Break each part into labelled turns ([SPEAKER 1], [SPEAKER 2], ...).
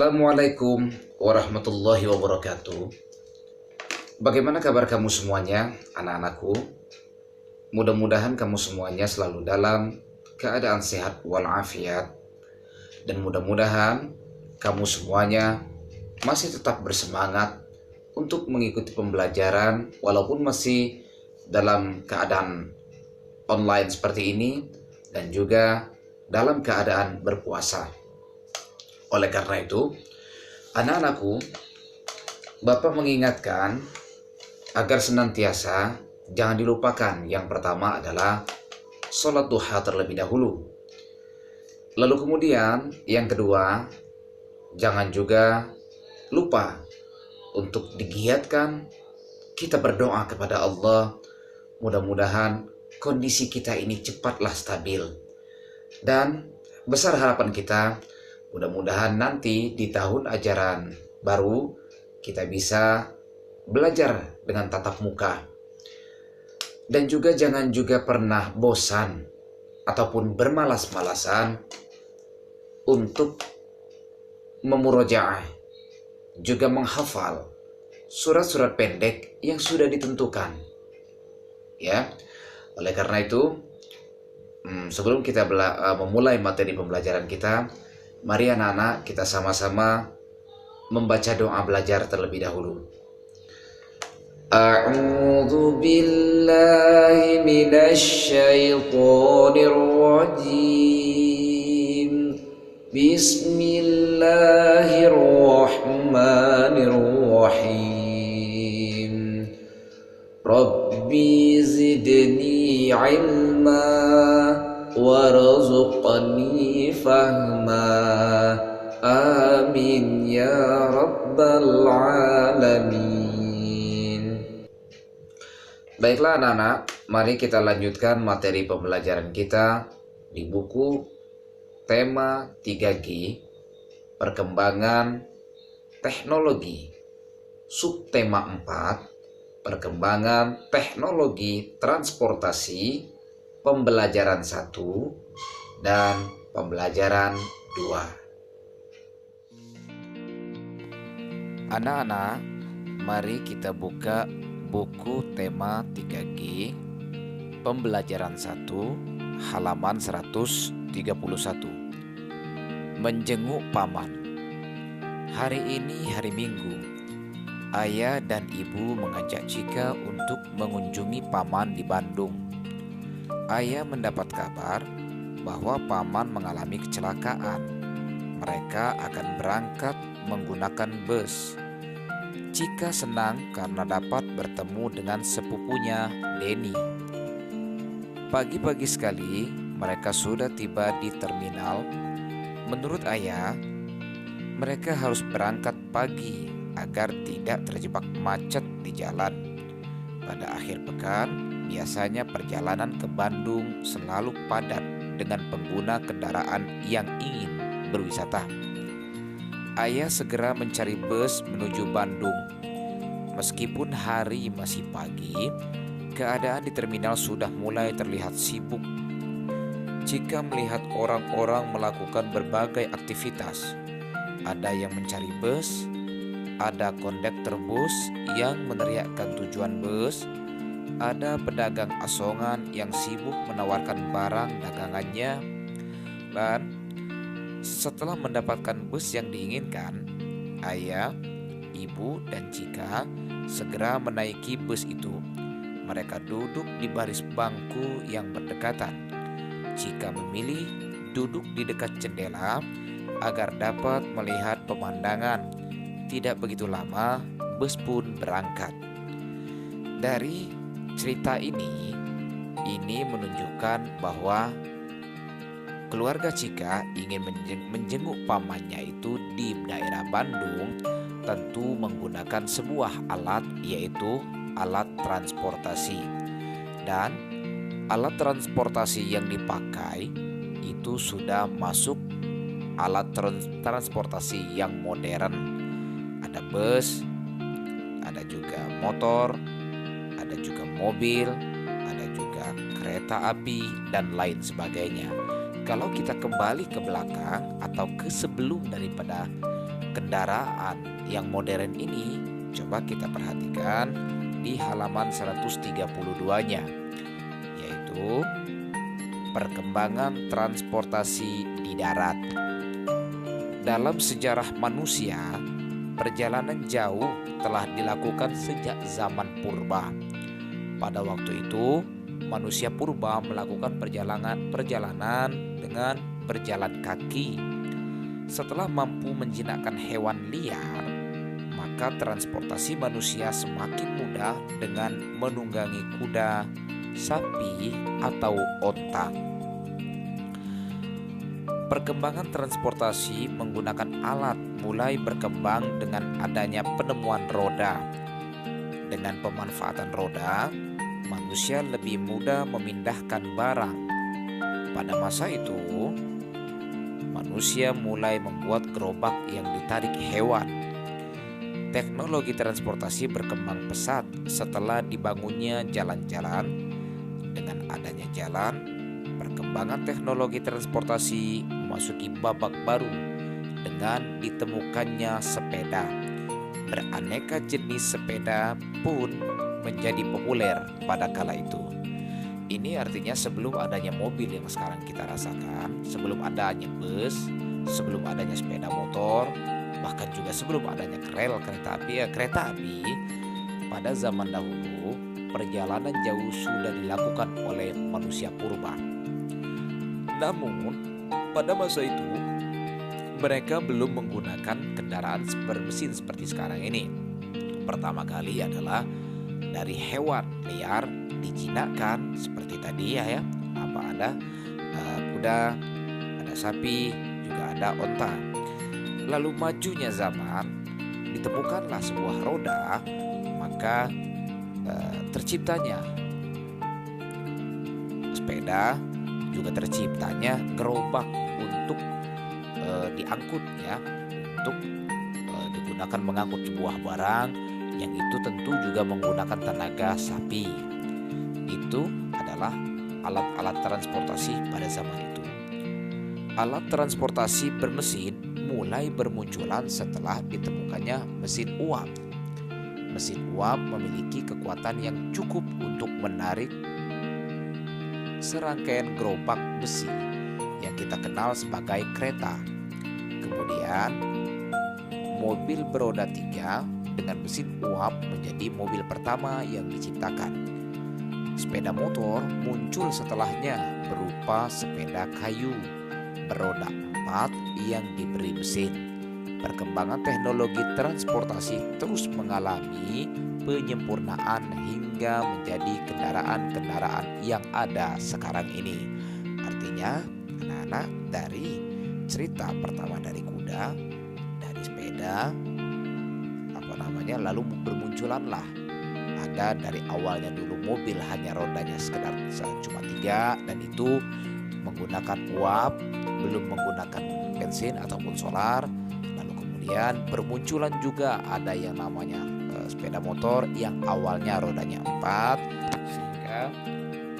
[SPEAKER 1] Assalamualaikum warahmatullahi wabarakatuh. Bagaimana kabar kamu semuanya, anak-anakku? Mudah-mudahan kamu semuanya selalu dalam keadaan sehat walafiat. Dan mudah-mudahan kamu semuanya masih tetap bersemangat untuk mengikuti pembelajaran walaupun masih dalam keadaan online seperti ini dan juga dalam keadaan berpuasa. Oleh karena itu, anak-anakku, Bapak mengingatkan agar senantiasa jangan dilupakan. Yang pertama adalah sholat duha terlebih dahulu. Lalu kemudian yang kedua, jangan juga lupa untuk digiatkan kita berdoa kepada Allah. Mudah-mudahan kondisi kita ini cepatlah stabil. Dan besar harapan kita, mudah-mudahan nanti di tahun ajaran baru kita bisa belajar dengan tatap muka. Dan juga jangan juga pernah bosan ataupun bermalas-malasan untuk memurojaah, juga menghafal surat-surat pendek yang sudah ditentukan. Ya, oleh karena itu, sebelum kita memulai materi pembelajaran kita, mari anak-anak kita sama-sama membaca doa belajar terlebih dahulu. A'udzu billahi minasy syaithanir rajim. Bismillahirrahmanirrahim. Rabbi zidni ilma warzuqni fahma. Amin ya rabbal alamin. Baiklah anak-anak, mari kita lanjutkan materi pembelajaran kita di buku tema 3G, perkembangan teknologi, subtema 4, perkembangan teknologi transportasi, pembelajaran 1 dan pembelajaran 2. Anak-anak, mari kita buka buku tema 3G, pembelajaran 1, halaman 131. Menjenguk paman. Hari ini hari Minggu. Ayah dan ibu mengajak Cika untuk mengunjungi paman di Bandung. Ayah mendapat kabar bahwa paman mengalami kecelakaan. Mereka akan berangkat menggunakan bus. Cika senang karena dapat bertemu dengan sepupunya, Denny. Pagi-pagi sekali, mereka sudah tiba di terminal. Menurut ayah, mereka harus berangkat pagi agar tidak terjebak macet di jalan. Pada akhir pekan, biasanya perjalanan ke Bandung selalu padat dengan pengguna kendaraan yang ingin berwisata. Ayah segera mencari bus menuju Bandung. Meskipun hari masih pagi, keadaan di terminal sudah mulai terlihat sibuk. Cika melihat orang-orang melakukan berbagai aktivitas. Ada yang mencari bus, ada kondektur bus yang meneriakkan tujuan bus, ada pedagang asongan yang sibuk menawarkan barang dagangannya. Dan setelah mendapatkan bus yang diinginkan, ayah, ibu, dan Cika segera menaiki bus itu. Mereka duduk di baris bangku yang berdekatan. Cika memilih duduk di dekat jendela agar dapat melihat pemandangan. Tidak begitu lama, bus pun berangkat. Dari cerita ini menunjukkan bahwa keluarga Cika ingin menjenguk pamannya itu di daerah Bandung, tentu menggunakan sebuah alat, yaitu alat transportasi. Dan alat transportasi yang dipakai itu sudah masuk alat transportasi yang modern. Ada bus, ada juga motor, ada juga mobil, ada juga kereta api, dan lain sebagainya. Kalau kita kembali ke belakang atau ke sebelum daripada kendaraan yang modern ini coba kita perhatikan di halaman 132-nya, yaitu perkembangan transportasi di darat. Dalam sejarah manusia, perjalanan jauh telah dilakukan sejak zaman purba. Pada waktu itu, manusia purba melakukan perjalanan dengan berjalan kaki. Setelah mampu menjinakkan hewan liar, maka transportasi manusia semakin mudah dengan menunggangi kuda, sapi, atau onta. Perkembangan transportasi menggunakan alat mulai berkembang dengan adanya penemuan roda. Dengan pemanfaatan roda, manusia lebih mudah memindahkan barang. Pada masa itu, manusia mulai membuat gerobak yang ditarik hewan. Teknologi transportasi berkembang pesat setelah dibangunnya jalan-jalan. Dengan adanya jalan, perkembangan teknologi transportasi memasuki babak baru dengan ditemukannya sepeda. Beraneka jenis sepeda pun menjadi populer pada kala itu. Ini artinya sebelum adanya mobil yang sekarang kita rasakan, sebelum adanya bus, sebelum adanya sepeda motor, bahkan juga sebelum adanya kereta api, pada zaman dahulu perjalanan jauh sudah dilakukan oleh manusia purba. Namun, pada masa itu mereka belum menggunakan kendaraan bermesin seperti sekarang ini. Pertama kali adalah dari hewan liar dijinakkan seperti tadi ya, ada kuda, ada sapi, juga ada onta. Lalu majunya zaman, ditemukanlah sebuah roda, maka terciptanya sepeda, juga terciptanya gerobak untuk diangkut ya, untuk digunakan mengangkut sebuah barang yang itu tentu juga menggunakan tenaga sapi. Itu adalah alat-alat transportasi pada zaman itu. Alat transportasi bermesin mulai bermunculan setelah ditemukannya mesin uap. Mesin uap memiliki kekuatan yang cukup untuk menarik serangkaian gerobak besi yang kita kenal sebagai kereta. Kemudian mobil beroda 3 dengan mesin uap menjadi mobil pertama yang diciptakan. Sepeda motor muncul setelahnya berupa sepeda kayu beroda 4 yang diberi mesin. Perkembangan teknologi transportasi terus mengalami penyempurnaan hingga menjadi kendaraan-kendaraan yang ada sekarang ini. Artinya, anak-anak, dari cerita pertama dari kuda, dari sepeda, lalu bermunculanlah ada dari awalnya dulu mobil hanya rodanya sekedar cuma 3 dan itu menggunakan uap, belum menggunakan bensin ataupun solar. Lalu kemudian bermunculan juga ada yang namanya sepeda motor yang awalnya rodanya 4, sehingga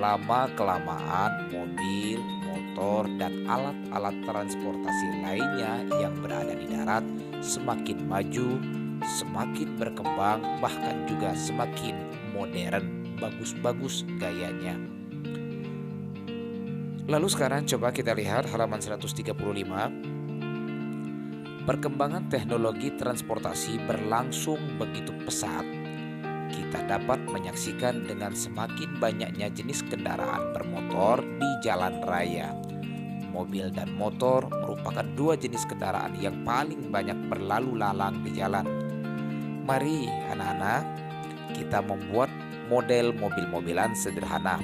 [SPEAKER 1] lama kelamaan mobil, motor, dan alat-alat transportasi lainnya yang berada di darat semakin maju, semakin berkembang, bahkan juga semakin modern, bagus-bagus gayanya. Lalu sekarang coba kita lihat halaman 135. Perkembangan teknologi transportasi berlangsung begitu pesat. Kita dapat menyaksikan dengan semakin banyaknya jenis kendaraan bermotor di jalan raya. Mobil dan motor merupakan 2 jenis kendaraan yang paling banyak berlalu lalang di jalan. Mari anak-anak, kita membuat model mobil-mobilan sederhana.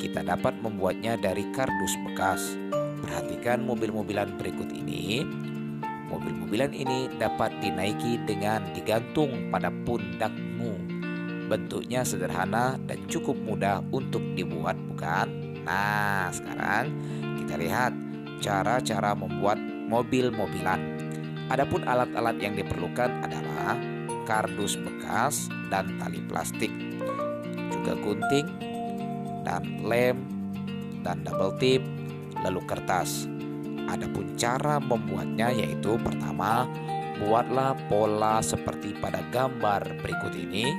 [SPEAKER 1] Kita dapat membuatnya dari kardus bekas. Perhatikan mobil-mobilan berikut ini. Mobil-mobilan ini dapat dinaiki dengan digantung pada pundakmu. Bentuknya sederhana dan cukup mudah untuk dibuat, bukan? Nah, sekarang kita lihat cara-cara membuat mobil-mobilan. Adapun alat-alat yang diperlukan adalah kardus bekas dan tali plastik, juga gunting dan lem dan double tip, lalu kertas. Adapun cara membuatnya yaitu pertama buatlah pola seperti pada gambar berikut ini,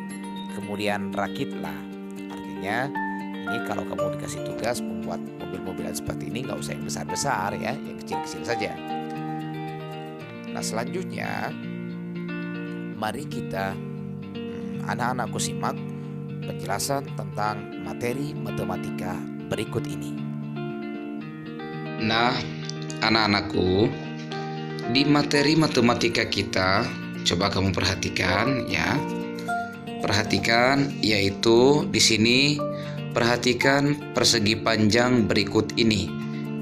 [SPEAKER 1] kemudian rakitlah. Artinya, ini kalau kamu dikasih tugas membuat mobil-mobilan seperti ini, nggak usah yang besar-besar ya, yang kecil-kecil saja. Nah, selanjutnya, mari kita anak-anakku simak penjelasan tentang materi matematika berikut ini.
[SPEAKER 2] Nah, anak-anakku, di materi matematika kita, coba kamu perhatikan ya. Perhatikan, yaitu di sini perhatikan persegi panjang berikut ini.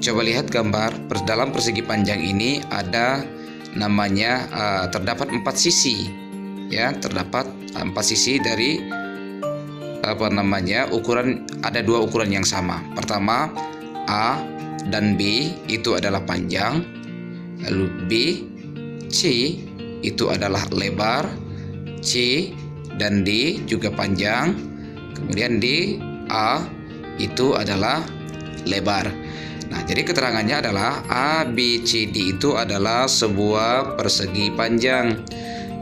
[SPEAKER 2] Coba lihat gambar. Dalam persegi panjang ini ada namanya terdapat 4 sisi ya, terdapat 4 sisi dari ukuran. Ada 2 ukuran yang sama. Pertama, A dan B itu adalah panjang, lalu B, C itu adalah lebar, C dan D juga panjang, kemudian D, A itu adalah lebar. Nah, jadi keterangannya adalah A, B, C, D itu adalah sebuah persegi panjang.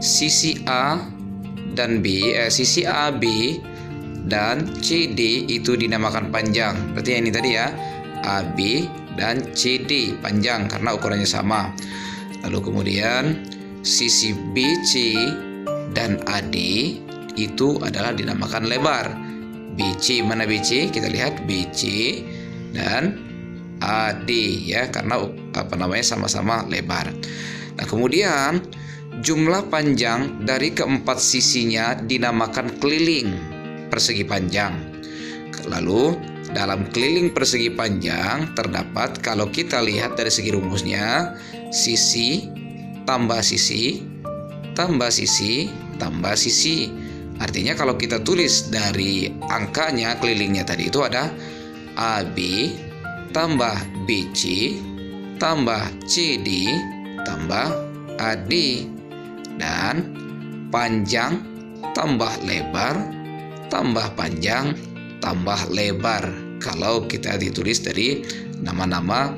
[SPEAKER 2] Sisi A dan B, sisi A, B dan C, D itu dinamakan panjang. Berarti ini tadi ya, A, B dan C, D panjang karena ukurannya sama. Lalu kemudian sisi BC dan AD itu adalah dinamakan lebar. BC, mana BC? Kita lihat BC dan AD ya, karena sama-sama lebar. Nah, kemudian jumlah panjang dari keempat sisinya dinamakan keliling persegi panjang. Lalu dalam keliling persegi panjang terdapat, kalau kita lihat dari segi rumusnya, sisi tambah sisi tambah sisi tambah sisi. Artinya kalau kita tulis dari angkanya kelilingnya tadi itu ada AB tambah BC tambah CD tambah AD, dan panjang tambah lebar tambah panjang tambah lebar kalau kita ditulis dari nama-nama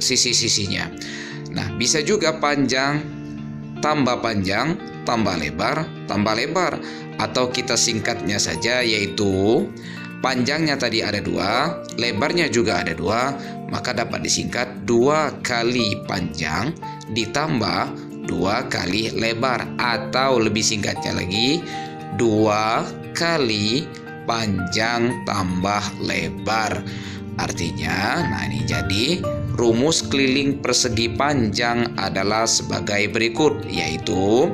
[SPEAKER 2] sisi-sisinya. Nah, bisa juga panjang tambah lebar, atau kita singkatnya saja, yaitu panjangnya tadi ada 2, lebarnya juga ada 2, maka dapat disingkat 2 kali panjang ditambah 2 kali lebar, atau lebih singkatnya lagi 2 kali panjang tambah lebar. Artinya, nah ini jadi rumus keliling persegi panjang adalah sebagai berikut, yaitu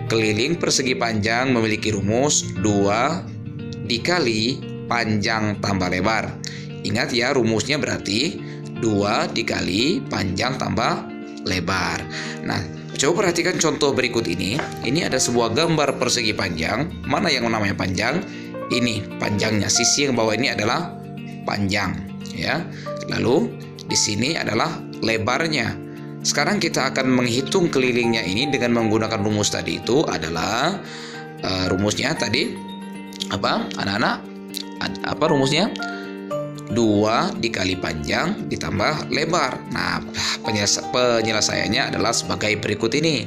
[SPEAKER 2] keliling persegi panjang memiliki rumus 2 dikali panjang tambah lebar. Ingat ya, rumusnya berarti 2 dikali panjang tambah lebar. Nah, coba perhatikan contoh berikut ini. Ini ada sebuah gambar persegi panjang. Mana yang namanya panjang? Ini panjangnya, sisi yang bawah ini adalah panjang ya. Lalu di sini adalah lebarnya. Sekarang kita akan menghitung kelilingnya ini dengan menggunakan rumus tadi. Itu adalah rumusnya tadi apa? Anak-anak, apa rumusnya? 2 dikali panjang ditambah lebar. Nah, penyelesaiannya adalah sebagai berikut ini.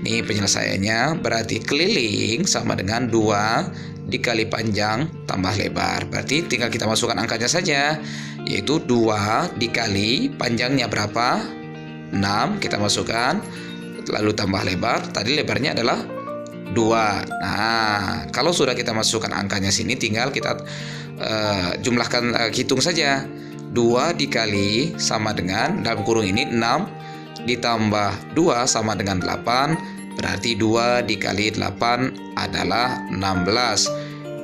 [SPEAKER 2] Ini penyelesaiannya, berarti keliling sama dengan 2 dikali panjang tambah lebar. Berarti tinggal kita masukkan angkanya saja, yaitu 2 dikali panjangnya berapa? 6, kita masukkan, lalu tambah lebar. Tadi lebarnya adalah 2. Nah, kalau sudah kita masukkan angkanya sini, tinggal kita jumlahkan, hitung saja. 2 dikali sama dengan, dalam kurung ini 6 ditambah 2 sama dengan 8. Berarti 2 dikali 8 adalah 16.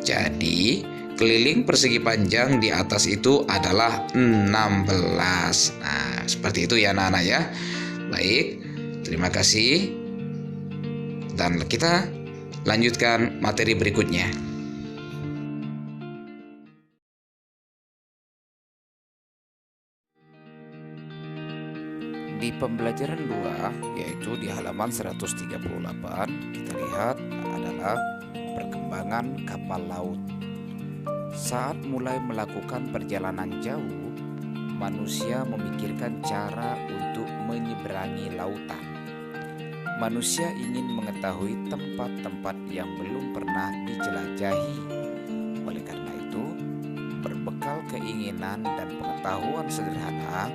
[SPEAKER 2] Jadi keliling persegi panjang di atas itu adalah 16. Nah, seperti itu ya anak-anak ya. Baik, terima kasih. Dan kita lanjutkan materi berikutnya.
[SPEAKER 1] Di pembelajaran 2, yaitu di halaman 138, kita lihat adalah perkembangan kapal laut. Saat mulai melakukan perjalanan jauh, manusia memikirkan cara untuk menyeberangi lautan. Manusia ingin mengetahui tempat-tempat yang belum pernah dijelajahi. Oleh karena itu, berbekal keinginan dan pengetahuan sederhana,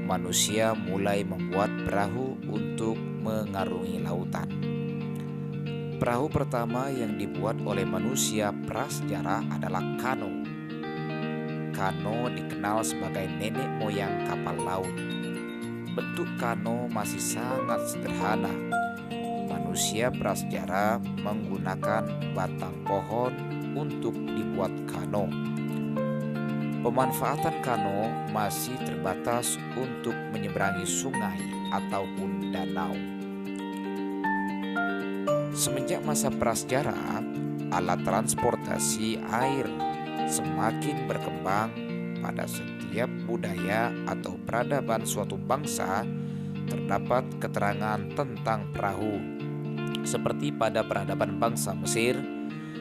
[SPEAKER 1] manusia mulai membuat perahu untuk mengarungi lautan. Perahu pertama yang dibuat oleh manusia prasejarah adalah kano. Kano dikenal sebagai nenek moyang kapal laut. Bentuk kano masih sangat sederhana. Manusia prasejarah menggunakan batang pohon untuk dibuat kano. Pemanfaatan kano masih terbatas untuk menyeberangi sungai ataupun danau. Semenjak masa prasejarah, alat transportasi air semakin berkembang. Pada setiap budaya atau peradaban suatu bangsa terdapat keterangan tentang perahu. Seperti pada peradaban bangsa Mesir,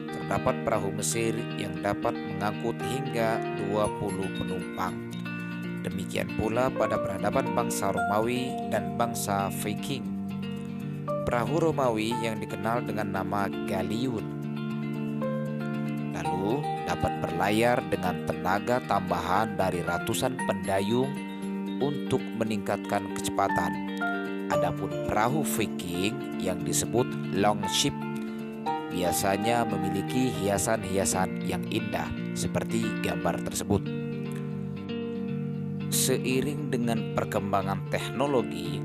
[SPEAKER 1] terdapat perahu Mesir yang dapat mengangkut hingga 20 penumpang. Demikian pula pada peradaban bangsa Romawi dan bangsa Viking. Perahu Romawi yang dikenal dengan nama galiun lalu dapat berlayar dengan tenaga tambahan dari ratusan pendayung untuk meningkatkan kecepatan. Adapun perahu Viking yang disebut longship biasanya memiliki hiasan-hiasan yang indah seperti gambar tersebut. Seiring dengan perkembangan teknologi,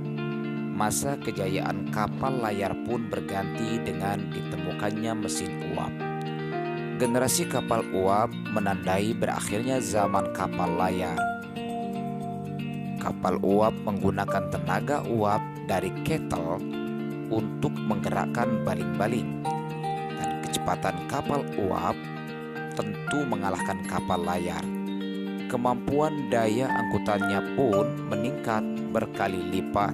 [SPEAKER 1] masa kejayaan kapal layar pun berganti dengan ditemukannya mesin uap. Generasi kapal uap menandai berakhirnya zaman kapal layar. Kapal uap menggunakan tenaga uap dari kettle untuk menggerakkan baling-baling. Dan kecepatan kapal uap tentu mengalahkan kapal layar. Kemampuan daya angkutannya pun meningkat berkali lipat.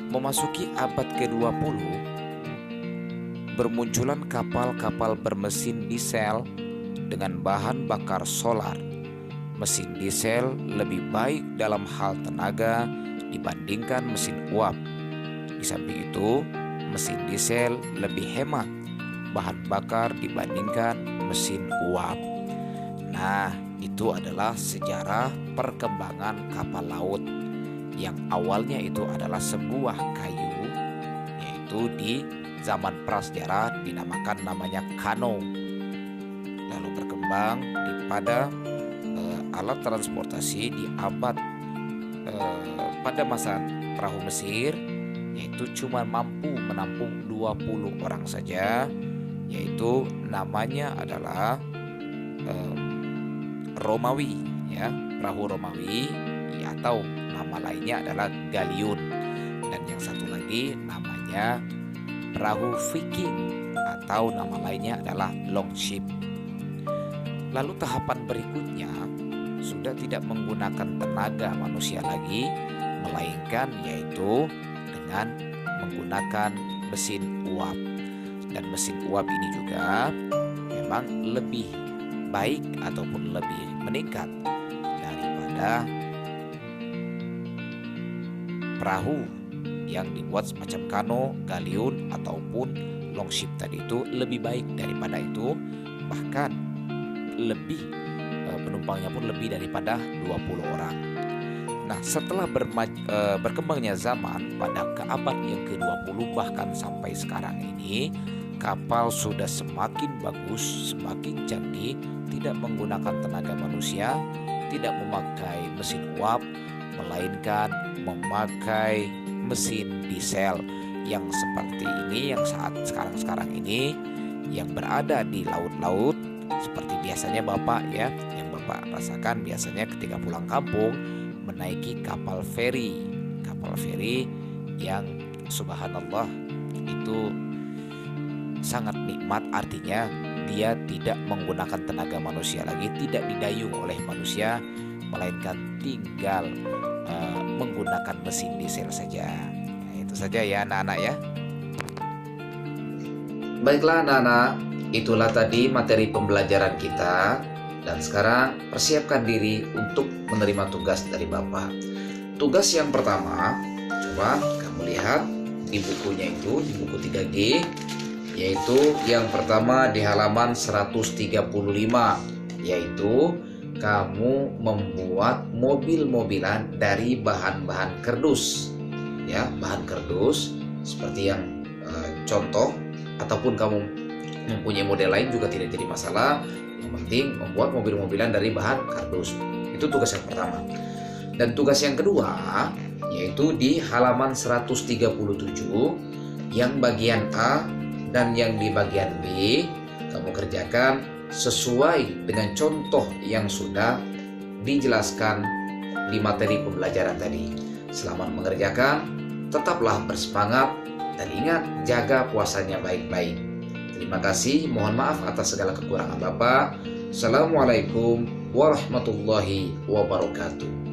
[SPEAKER 1] Memasuki abad ke-20, bermunculan kapal-kapal bermesin diesel dengan bahan bakar solar. Mesin diesel lebih baik dalam hal tenaga dibandingkan mesin uap. Di samping itu, mesin diesel lebih hemat bahan bakar dibandingkan mesin uap. Nah, itu adalah sejarah perkembangan kapal laut yang awalnya itu adalah sebuah kayu, yaitu di zaman prasejarah dinamakan namanya kano, lalu berkembang pada alat transportasi di abad pada masa perahu Mesir, yaitu cuma mampu menampung 20 orang saja, yaitu namanya adalah Romawi, ya, perahu Romawi, atau nama lainnya adalah galiun, dan yang satu lagi namanya perahu Viking atau nama lainnya adalah longship. Lalu tahapan berikutnya sudah tidak menggunakan tenaga manusia lagi, melainkan yaitu dengan menggunakan mesin uap. Dan mesin uap ini juga memang lebih baik ataupun lebih meningkat daripada perahu yang dibuat semacam kano, galiun ataupun longship tadi. Itu lebih baik daripada itu, bahkan lebih penumpangnya pun lebih daripada 20 orang. Nah, setelah berkembangnya zaman pada abad yang ke-20 bahkan sampai sekarang ini, kapal sudah semakin bagus, semakin canggih, tidak menggunakan tenaga manusia, tidak memakai mesin uap, melainkan memakai mesin diesel yang seperti ini, yang saat sekarang ini yang berada di laut-laut seperti biasanya Bapak, ya, yang Bapak rasakan biasanya ketika pulang kampung menaiki kapal feri yang subhanallah itu sangat nikmat. Artinya dia tidak menggunakan tenaga manusia lagi, tidak didayung oleh manusia, melainkan tinggal menggunakan mesin diesel saja. Nah, itu saja ya anak-anak ya.
[SPEAKER 2] Baiklah anak-anak, itulah tadi materi pembelajaran kita. Dan sekarang persiapkan diri untuk menerima tugas dari Bapak. Tugas yang pertama, coba kamu lihat
[SPEAKER 1] di bukunya itu, di buku 3G, yaitu yang pertama di halaman 135, yaitu kamu membuat mobil-mobilan dari bahan-bahan kardus. Ya, bahan kardus seperti yang contoh, ataupun kamu mempunyai model lain juga tidak jadi masalah. Yang penting membuat mobil-mobilan dari bahan kardus. Itu tugas yang pertama. Dan tugas yang kedua yaitu di halaman 137, yang bagian A dan yang di bagian B kamu kerjakan sesuai dengan contoh yang sudah dijelaskan di materi pembelajaran tadi. Selamat mengerjakan, tetaplah bersemangat, dan ingat jaga puasanya baik-baik. Terima kasih, mohon maaf atas segala kekurangan Bapak. Assalamualaikum warahmatullahi wabarakatuh.